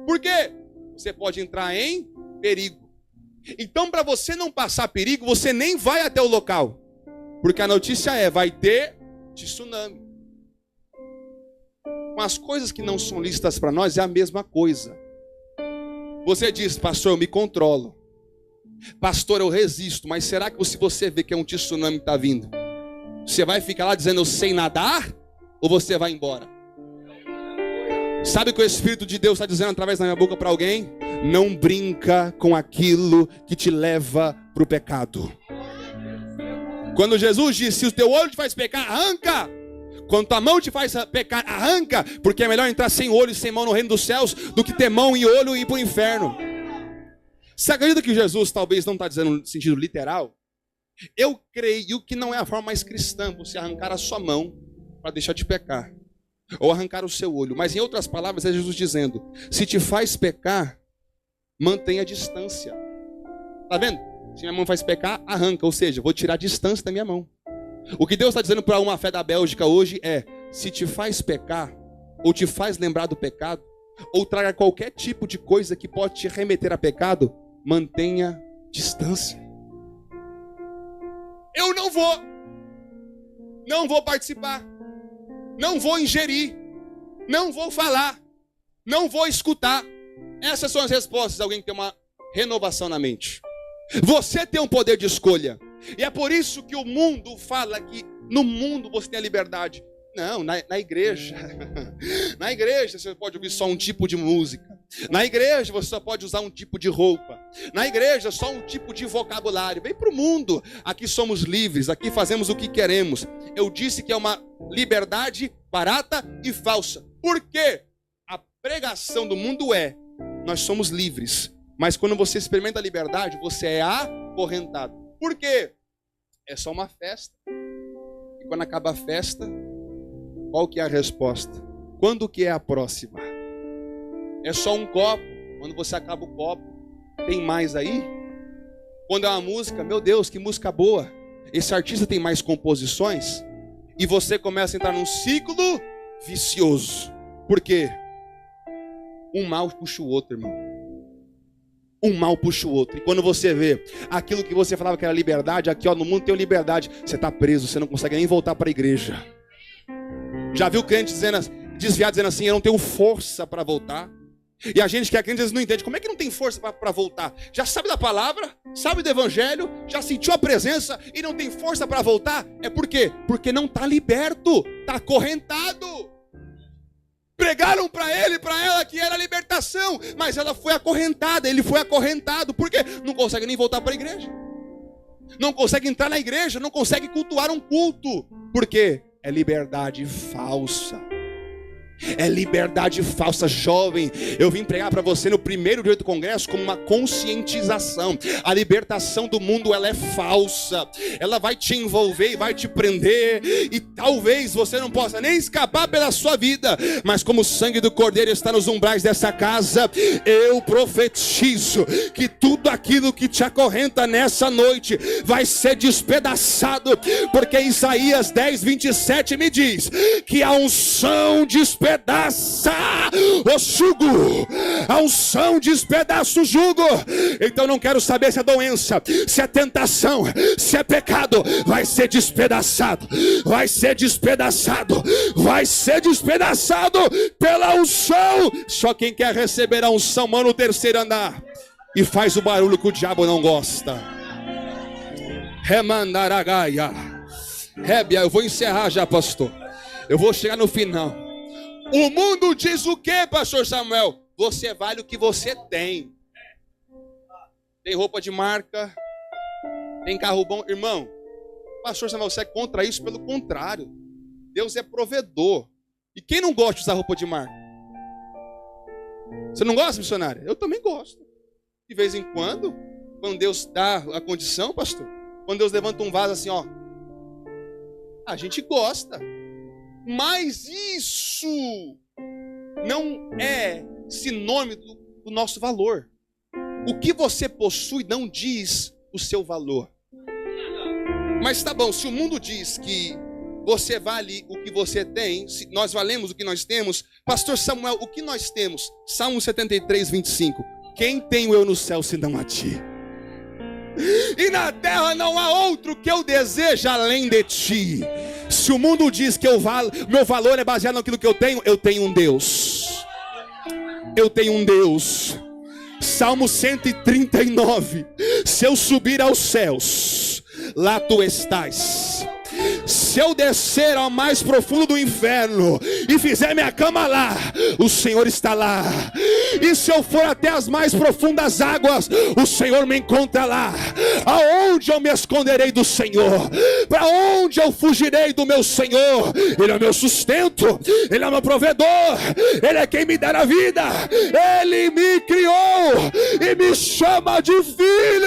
Por quê? Você pode entrar em perigo. Então, para você não passar perigo, você nem vai até o local. Porque a notícia é, vai ter tsunami. Com as coisas que não são lícitas para nós, é a mesma coisa. Você diz, pastor, eu me controlo. Pastor, eu resisto. Mas será que se você vê que é um tsunami que está vindo, você vai ficar lá dizendo, eu sei nadar? Ou você vai embora? Sabe o que o Espírito de Deus está dizendo através da minha boca para alguém? Não brinca com aquilo que te leva para o pecado. Quando Jesus disse, se o teu olho te faz pecar, arranca. Quando tua mão te faz pecar, arranca. Porque é melhor entrar sem olho e sem mão no reino dos céus do que ter mão e olho e ir para o inferno. Você acredita que Jesus talvez não está dizendo no sentido literal? Eu creio que não é a forma mais cristã você arrancar a sua mão para deixar de pecar, ou arrancar o seu olho. Mas em outras palavras é Jesus dizendo, se te faz pecar, mantenha a distância. Tá vendo? Se minha mão faz pecar, arranca, ou seja, vou tirar a distância da minha mão. O que Deus está dizendo para uma fé da Bélgica hoje é, se te faz pecar, ou te faz lembrar do pecado, ou traga qualquer tipo de coisa que pode te remeter a pecado, mantenha distância. Eu não vou participar. Não vou ingerir, não vou falar, não vou escutar. Essas são as respostas de alguém que tem uma renovação na mente. Você tem um poder de escolha. E é por isso que o mundo fala que no mundo você tem a liberdade. Não, na igreja. Na igreja você pode ouvir só um tipo de música. Na igreja você só pode usar um tipo de roupa. Na igreja só um tipo de vocabulário. Vem para o mundo. Aqui somos livres, aqui fazemos o que queremos. Eu disse que é uma liberdade barata e falsa. Por quê? A pregação do mundo nós somos livres. Mas quando você experimenta a liberdade, você é acorrentado. Por quê? É só uma festa. E quando acaba a festa, qual que é a resposta? Quando que é a próxima? É só um copo. Quando você acaba o copo, tem mais aí? Quando é uma música, meu Deus, que música boa. Esse artista tem mais composições. E você começa a entrar num ciclo vicioso. Por quê? Um mal puxa o outro, irmão. Um mal puxa o outro. E quando você vê aquilo que você falava que era liberdade, aqui no mundo tem liberdade. Você está preso, você não consegue nem voltar para a igreja. Já viu crente desviado dizendo assim, eu não tenho força para voltar. E a gente que é crente às vezes não entende. Como é que não tem força para voltar? Já sabe da palavra, sabe do evangelho, já sentiu a presença e não tem força para voltar? É por quê? Porque não está liberto, está acorrentado. Pregaram para ele, para ela que era libertação, mas ela foi acorrentada, ele foi acorrentado. Por quê? Não consegue nem voltar para a igreja. Não consegue entrar na igreja, não consegue cultuar um culto. Por quê? É liberdade falsa. É liberdade falsa, jovem. Eu vim pregar para você no primeiro dia do congresso como uma conscientização. A libertação do mundo, ela é falsa. Ela vai te envolver e vai te prender. E talvez você não possa nem escapar pela sua vida. Mas como o sangue do Cordeiro está nos umbrais dessa casa, eu profetizo que tudo aquilo que te acorrenta nessa noite vai ser despedaçado. Porque Isaías 10:27 me diz que a unção despedaça o jugo. A unção despedaça o jugo. Então não quero saber se é doença, se é tentação, se é pecado. Vai ser despedaçado. Vai ser despedaçado. Vai ser despedaçado pela unção. Só quem quer receber a unção, mano, o terceiro andar e faz o barulho que o diabo não gosta. Remandaragaia. Rébia, eu vou encerrar já, pastor. Eu vou chegar no final. O mundo diz o que, pastor Samuel? Você vale o que você tem. Tem roupa de marca, tem carro bom. Irmão, pastor Samuel, você é contra isso? Pelo contrário, Deus é provedor. E quem não gosta de usar roupa de marca? Você não gosta, missionária? Eu também gosto. De vez em quando Deus dá a condição, pastor, quando Deus levanta um vaso assim, ó, a gente gosta. Mas isso não é sinônimo do nosso valor. O que você possui não diz o seu valor. Mas tá bom, se o mundo diz que você vale o que você tem, se nós valemos o que nós temos, pastor Samuel, o que nós temos? Salmo 73:25. Quem tenho eu no céu senão a ti? E na terra não há outro que eu deseje além de ti. Se o mundo diz que meu valor é baseado naquilo que eu tenho um Deus. Eu tenho um Deus. Salmo 139. Se eu subir aos céus, lá tu estás. Se eu descer ao mais profundo do inferno e fizer minha cama lá, o Senhor está lá. E se eu for até as mais profundas águas, o Senhor me encontra lá. Aonde eu me esconderei do Senhor? Para onde eu fugirei do meu Senhor? Ele é o meu sustento, Ele é o meu provedor, Ele é quem me dá a vida. Ele me criou e me chama de filho.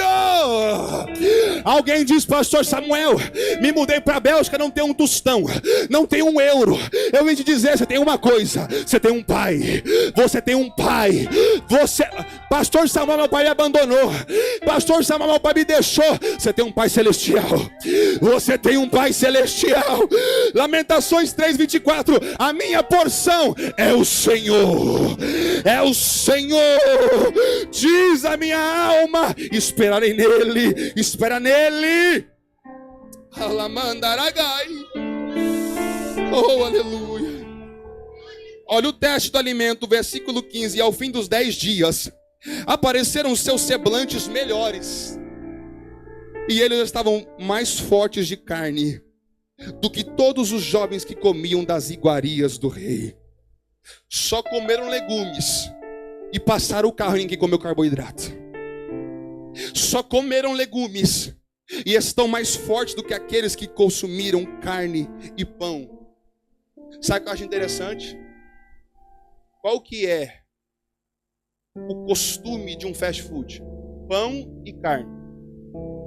Alguém diz, pastor Samuel, me mudei para a Bélgica, não tem um tostão, não tem um euro. Eu vim te dizer, você tem uma coisa, você tem um pai. Você tem um pai. Pastor Samuel, meu pai me abandonou. Pastor Samuel, meu pai me deixou. Você tem um pai celestial. Você tem um pai celestial. Lamentações 3:24. A minha porção é o Senhor. É o Senhor. Diz a minha alma, esperarei nele. Espera nele. Alamandaragai. Oh, aleluia. Olha o teste do alimento, versículo 15. E ao fim dos 10 dias, apareceram seus semblantes melhores, e eles estavam mais fortes de carne do que todos os jovens que comiam das iguarias do rei. Só comeram legumes e passaram o carro e ninguém comeu carboidrato. Só comeram legumes e estão mais fortes do que aqueles que consumiram carne e pão. Sabe o que eu acho interessante? Qual que é o costume de um fast food? Pão e carne.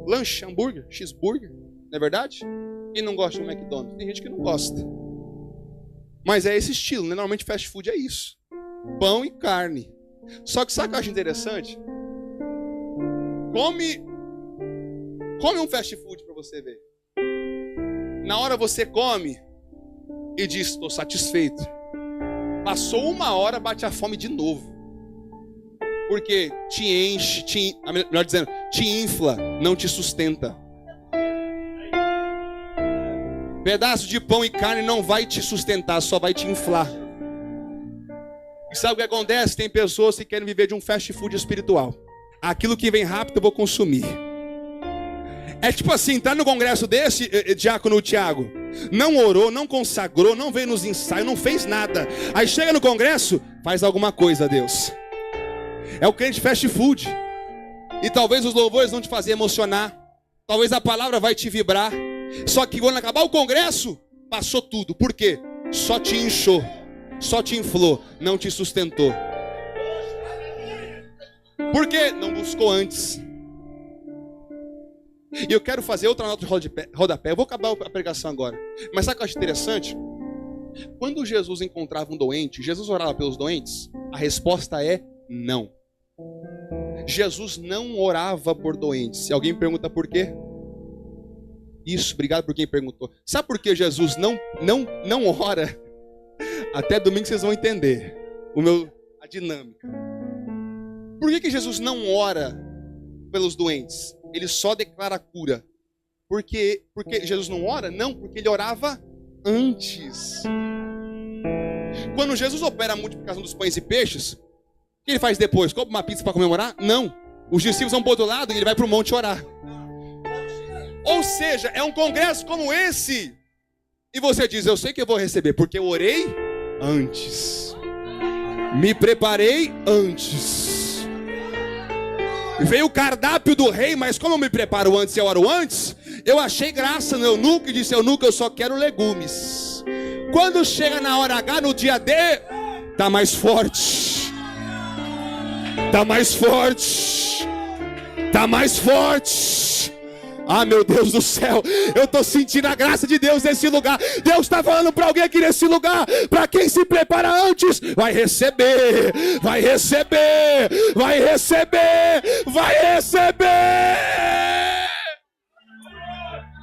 Lanche, hambúrguer, cheeseburger, não é verdade? Quem não gosta do McDonald's? Tem gente que não gosta. Mas é esse estilo, né? Normalmente fast food é isso. Pão e carne. Só que sabe o que eu acho interessante? Come um fast food para você ver. Na hora você come e diz, estou satisfeito. Passou 1 hora, bate a fome de novo. Porque te enche, melhor dizendo, te infla, não te sustenta. Pedaço de pão e carne não vai te sustentar, só vai te inflar. E sabe o que acontece? Tem pessoas que querem viver de um fast food espiritual. Aquilo que vem rápido eu vou consumir. É tipo assim, tá no congresso desse, diácono Tiago, não orou, não consagrou, não veio nos ensaios, não fez nada. Aí chega no congresso, faz alguma coisa, Deus. É o crente fast food. E talvez os louvores vão te fazer emocionar. Talvez a palavra vai te vibrar. Só que quando acabar o congresso, passou tudo. Por quê? Só te inchou, só te inflou, não te sustentou. Por quê? Não buscou antes. E eu quero fazer outra nota de rodapé. Eu vou acabar a pregação agora. Mas sabe o que eu acho interessante? Quando Jesus encontrava um doente, Jesus orava pelos doentes? A resposta é não. Jesus não orava por doentes. Se alguém pergunta por quê? Isso, obrigado por quem perguntou. Sabe por que Jesus não ora? Até domingo vocês vão entender a dinâmica. Por que Jesus não ora pelos doentes? Ele só declara a cura. Porque Jesus não ora? Não, porque ele orava antes. Quando Jesus opera a multiplicação dos pães e peixes, o que ele faz depois? Compra uma pizza para comemorar? Não. Os discípulos vão para o outro lado e ele vai para o monte orar. Ou seja, é um congresso como esse. E você diz, eu sei que eu vou receber, porque eu orei antes. Me preparei antes. Veio o cardápio do rei, mas como eu me preparo antes e eu oro antes, eu achei graça no eunuco e disse, eunuco, eu só quero legumes. Quando chega na hora H, no dia D, tá mais forte. Tá mais forte. Tá mais forte. Ah, meu Deus do céu, eu estou sentindo a graça de Deus nesse lugar. Deus está falando para alguém aqui nesse lugar. Para quem se prepara antes, vai receber, vai receber, vai receber, vai receber.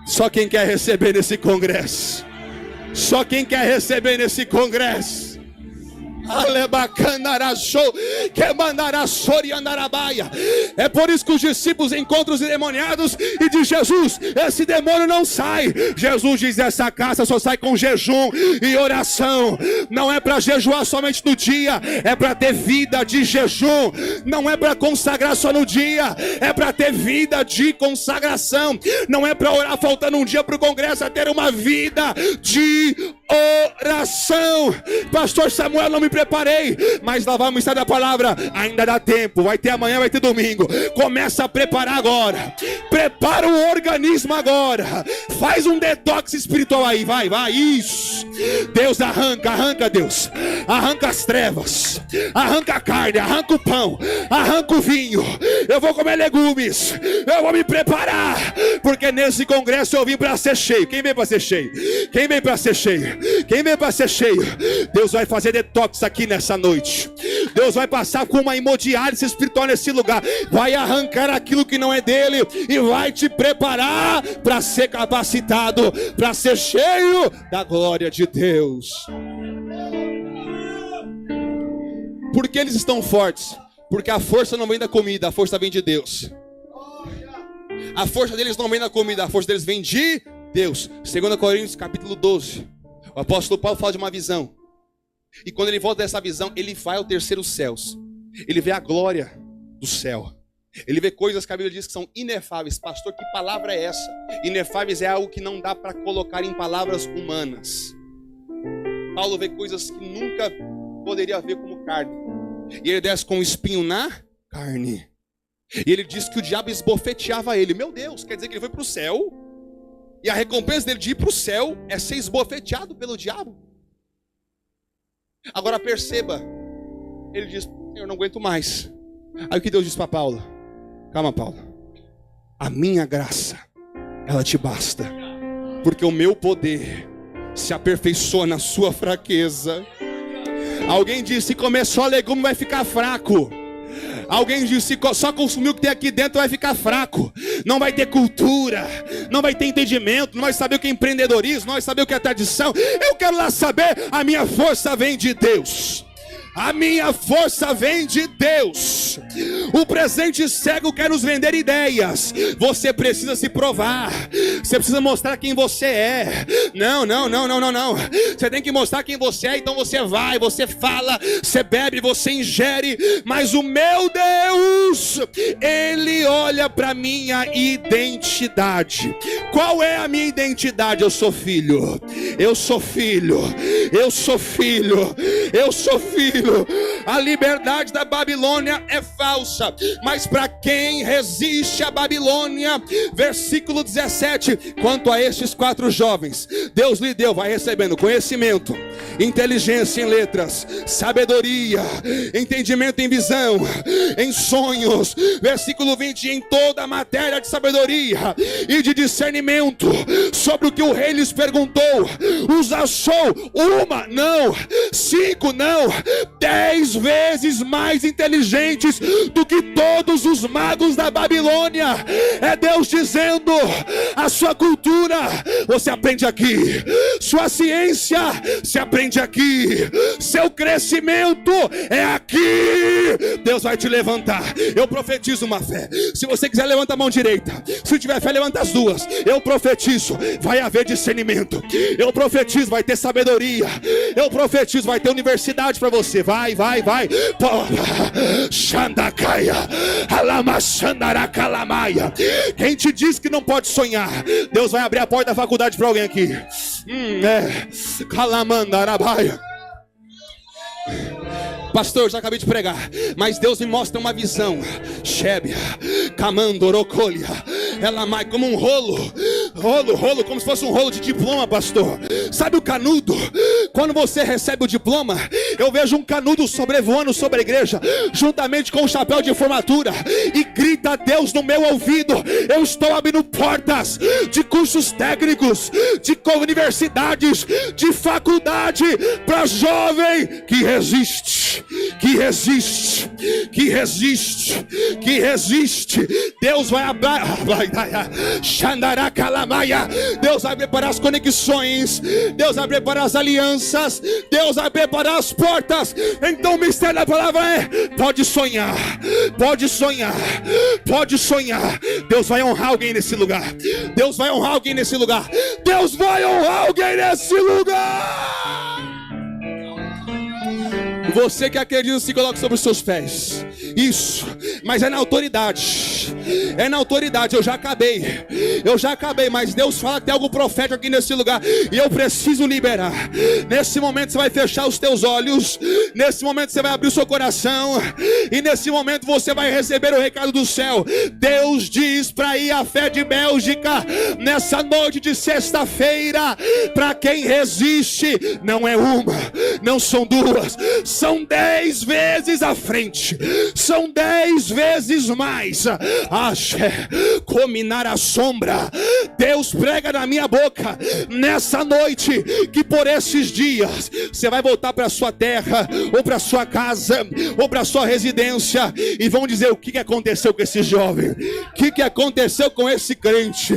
Só quem quer receber nesse congresso. Só quem quer receber nesse congresso. É por isso que os discípulos encontram os endemoniados e diz, Jesus, esse demônio não sai. Jesus diz, essa casa só sai com jejum e oração. Não é para jejuar somente no dia, é para ter vida de jejum. Não é para consagrar só no dia, é para ter vida de consagração. Não é para orar faltando um dia para o congresso, é ter uma vida de oração. Pastor Samuel, não me preparei, mas lá vai o mistério da palavra. Ainda dá tempo, vai ter amanhã, vai ter domingo. Começa a preparar agora. Prepara o organismo agora. Faz um detox espiritual aí, vai, isso. Deus arranca Deus. Arranca as trevas, arranca a carne, arranca o pão, arranca o vinho. Eu vou comer legumes, eu vou me preparar, porque nesse congresso eu vim para ser cheio. Quem vem para ser cheio? Quem vem para ser cheio? Quem vem para ser cheio? Deus vai fazer detox aqui nessa noite. Deus vai passar com uma hemodiálise espiritual nesse lugar. Vai arrancar aquilo que não é dele e vai te preparar para ser capacitado, para ser cheio da glória de Deus. Por que eles estão fortes? Porque a força não vem da comida, a força vem de Deus. A força deles não vem da comida, a força deles vem de Deus. 2 Coríntios capítulo 12. O apóstolo Paulo fala de uma visão. E quando ele volta dessa visão, ele vai ao terceiro céus. Ele vê a glória do céu. Ele vê coisas que a Bíblia diz que são inefáveis. Pastor, que palavra é essa? Inefáveis é algo que não dá para colocar em palavras humanas. Paulo vê coisas que nunca poderia ver como carne. E ele desce com um espinho na carne. E ele diz que o diabo esbofeteava ele. Meu Deus, quer dizer que ele foi para o céu. E a recompensa dele de ir para o céu é ser esbofeteado pelo diabo. Agora perceba. Ele diz, eu não aguento mais. Aí o que Deus diz para Paulo? Calma, Paulo. A minha graça, ela te basta. Porque o meu poder se aperfeiçoa na sua fraqueza. Alguém disse, se comer só legume vai ficar fraco. Alguém disse, só consumir o que tem aqui dentro vai ficar fraco. Não vai ter cultura, não vai ter entendimento, não vai saber o que é empreendedorismo, não vai saber o que é tradição. Eu quero lá saber, a minha força vem de Deus. A minha força vem de Deus. O presente cego quer nos vender ideias. Você precisa se provar. Você precisa mostrar quem você é. Não. Você tem que mostrar quem você é. Então você vai, você fala, você bebe, você ingere. Mas o meu Deus, Ele olha para minha identidade. Qual é a minha identidade? Eu sou filho. Eu sou filho. Eu sou filho. Eu sou filho. A liberdade da Babilônia é falsa, mas para quem resiste à Babilônia, versículo 17, quanto a estes 4 jovens, Deus lhe deu, vai recebendo conhecimento, inteligência em letras, sabedoria, entendimento em visão, em sonhos, versículo 20, em toda a matéria de sabedoria e de discernimento, sobre o que o rei lhes perguntou, os achou 5 não, 10 vezes mais inteligentes do que todos os magos da Babilônia. É Deus dizendo, a sua cultura você aprende aqui, sua ciência se aprende aqui, seu crescimento é aqui. Deus vai te levantar. Eu profetizo uma fé. Se você quiser, levanta a mão direita. Se tiver fé, levanta as duas. Eu profetizo, vai haver discernimento. Eu profetizo, vai ter sabedoria. Eu profetizo, vai ter universidade para você. Vai. Xandakaia, Alamashandarakalamaya. Quem te diz que não pode sonhar? Deus vai abrir a porta da faculdade para alguém aqui. Calamandarabaia. Pastor, já acabei de pregar, mas Deus me mostra uma visão. Shebia, Camandorocolia, ela mais como um rolo, como se fosse um rolo de diploma, pastor. Sabe o canudo? Quando você recebe o diploma, eu vejo um canudo sobrevoando sobre a igreja, juntamente com o chapéu de formatura, e grita a Deus no meu ouvido: eu estou abrindo portas de cursos técnicos, de universidades, de faculdade, para jovem que resiste. Deus vai abrir, Deus vai preparar as conexões, Deus vai preparar as alianças, Deus vai preparar as portas. Então o mistério da palavra é: pode sonhar. Deus vai honrar alguém nesse lugar. Deus vai honrar alguém nesse lugar. Você que acredita, se coloca sobre os seus pés. Isso, mas é na autoridade. Eu já acabei, mas Deus fala que tem algo profético aqui nesse lugar, e eu preciso liberar. Nesse momento você vai fechar os teus olhos, nesse momento você vai abrir o seu coração, e nesse momento você vai receber o recado do céu. Deus diz para ir à fé de Bélgica nessa noite de sexta-feira: para quem resiste, não é uma, não são duas, são 10 vezes à frente, são 10 vezes mais. Cominar a sombra. Deus prega na minha boca nessa noite que por esses dias você vai voltar para sua terra, ou para sua casa, ou para sua residência, e vão dizer: o que aconteceu com esse jovem? O que aconteceu com esse crente?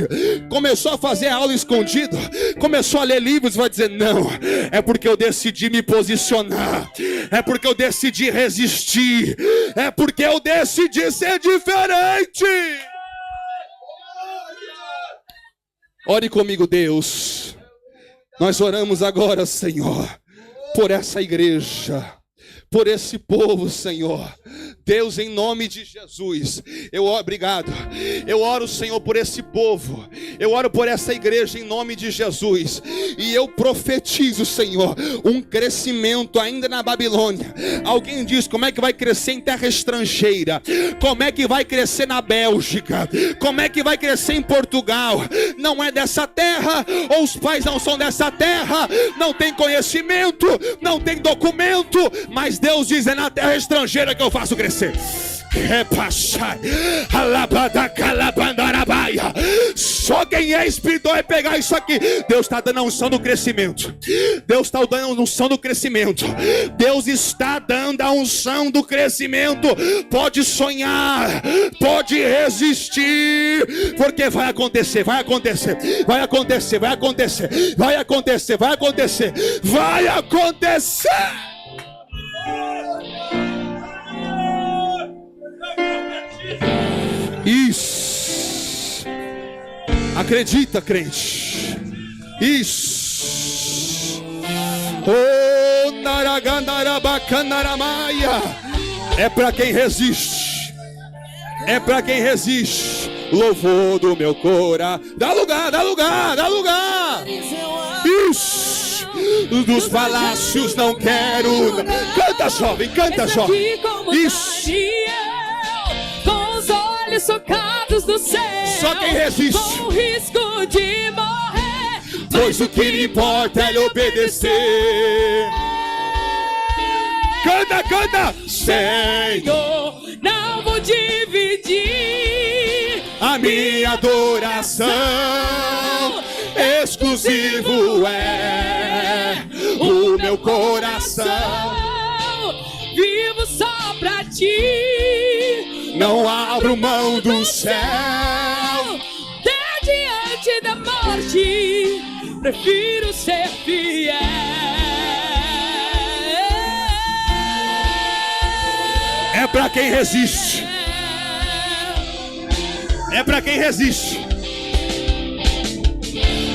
Começou a fazer aula escondido, começou a ler livros, vai dizer: não, é porque eu decidi me posicionar, é porque eu decidi resistir, é porque eu decidi ser diferente. Ore comigo, Deus. Nós oramos agora, Senhor, por essa igreja, por esse povo, Senhor. Deus, em nome de Jesus, obrigado. Eu oro, Senhor, por esse povo. Eu oro por essa igreja em nome de Jesus. E eu profetizo, Senhor, um crescimento ainda na Babilônia. Alguém diz, como é que vai crescer em terra estrangeira? Como é que vai crescer na Bélgica? Como é que vai crescer em Portugal? Não é dessa terra, ou os pais não são dessa terra, não tem conhecimento, não tem documento, mas Deus diz, é na terra estrangeira que eu faço crescer. Só quem é espiritual vai pegar isso aqui. Deus está dando a unção do crescimento. Deus está dando a unção do crescimento. Deus está dando a unção do crescimento. Pode sonhar, pode resistir, porque vai acontecer, vai acontecer, vai acontecer, vai acontecer, vai acontecer, vai acontecer, vai acontecer. Isso. Acredita, crente. Isso. Oh, naragandarabacanaramaia. É para quem resiste. É para quem resiste. Louvor do meu coração. Dá lugar, dá lugar, dá lugar. Isso. Dos palácios não quero. Canta, jovem, canta, jovem. Isso. Socados do céu, só quem resiste, com o risco de morrer, pois o que lhe importa é lhe obedecer. Canta, canta. Senhor, não vou dividir a minha adoração, exclusivo é o meu coração. Vivo só pra ti, não abro mão do céu. Até diante da morte, prefiro ser fiel. É pra quem resiste. É pra quem resiste.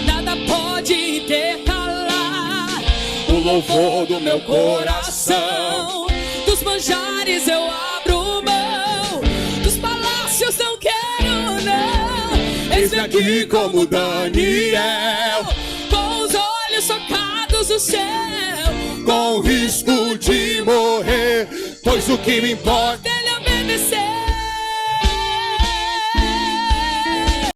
Nada pode intercalar o louvor do meu coração. Dos manjares eu abro mão, dos palácios não quero não. Eis-me aqui como Daniel, com os olhos socados no céu, com o risco de morrer, pois o que me importa é lhe obedecer.